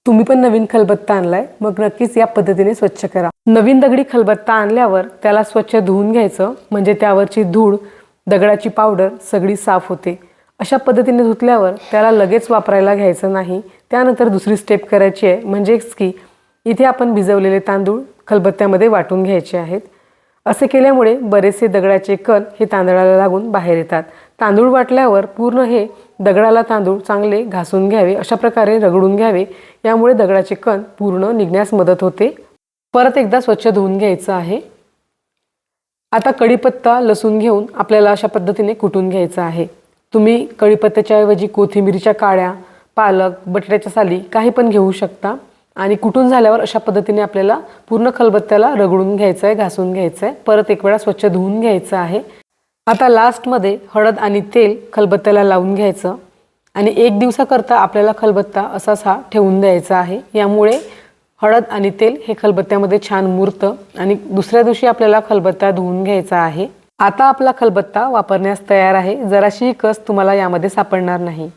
तुम्ही पण नवीन खलबत्ता आणलाय, मग नक्कीच या पद्धतीने स्वच्छ करा। नवीन दगडी खलबत्ता आणल्यावर त्याला स्वच्छ धुवून घ्यायचं, म्हणजे त्यावरची धूळ, दगडाची पावडर सगळी साफ होते। अशा पद्धतीने धुतल्यावर त्याला लगेच वापरायला घ्यायचं नाही। त्यानंतर दुसरी स्टेप करायची आहे, म्हणजेच की इथे आपण भिजवलेले तांदूळ खलबत्त्यामध्ये वाटून घ्यायचे आहेत। असे केल्यामुळे बरेचसे दगडाचे कण हे तांदळाला लागून बाहेर येतात। तांदूळ वाटल्यावर पूर्ण हे दगडाला तांदूळ चांगले घासून घ्यावे, अशा प्रकारे रगडून घ्यावे। यामुळे दगडाचे कण पूर्ण निघण्यास मदत होते। परत एकदा स्वच्छ धुवून घ्यायचं आहे। आता कढीपत्ता, लसूण घेऊन आपल्याला अशा पद्धतीने कुटून घ्यायचं आहे। तुम्ही कढीपत्त्याच्या ऐवजी कोथिंबीरच्या काड्या, पालक, बटाट्याच्या साली काही पण घेऊ शकता। आणि कुटून झाल्यावर अशा पद्धतीने आपल्याला पूर्ण खलबत्त्याला रगडून घ्यायचं आहे, घासून घ्यायचं आहे। परत एक वेळा स्वच्छ धुवून घ्यायचं आहे। आता लास्टमध्ये हळद आणि तेल खलबत्त्याला लावून घ्यायचं आणि 1 दिवसाकरता आपल्याला खलबत्ता असाच हा ठेवून द्यायचा आहे। यामुळे हळद आणि तेल हे खलबत्त्यामध्ये छान मुरतं आणि दुसऱ्या दिवशी आपल्याला खलबत्ता धुवून घ्यायचा आहे। आता आपला खलबत्ता वापरण्यास तयार आहे। जराशी कस तुम्हाला यामध्ये सापडणार नाही।